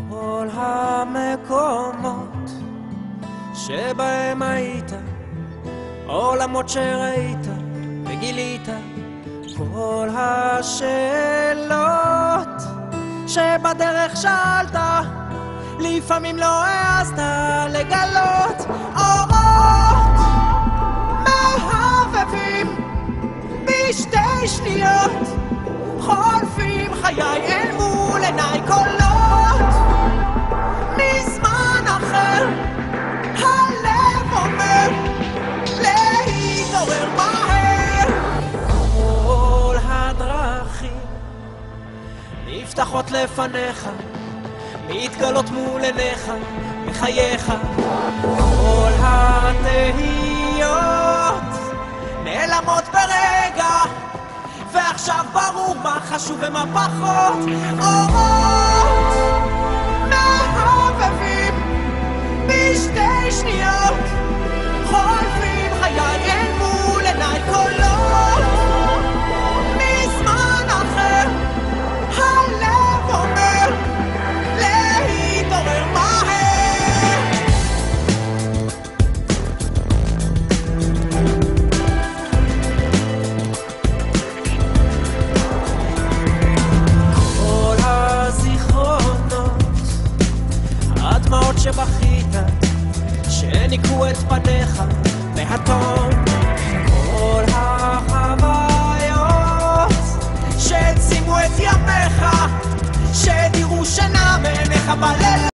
כל המקומות שבהם היית, עולמות שראית וגילית, כל השאלות שבדרך שאלת, לפעמים לא העזת לגלות. אורות מהבבים בשתי שניות, חולפים חיי אל מול עיניי, קולות מזמן אחר, הלב אומר להתעורר מהר. כל הדרכים נפתחות לפניך, מתגלות מול עיניך בחייך, כל התהיות נעלמות ברגע, ועכשיו ברור מה חשוב ומה פחות. אורות מהבבים בשתי שניות, חולפים חיי אל מול עיניי, קולות מזמן אחר, הלב אומר להתעורר מהר. כל הזיכרונות, הדמעות שבכית, שניקו את פניך מהתום, כל החוויות שהצימו את ימיך, שדירו שינה מעיניך בלב.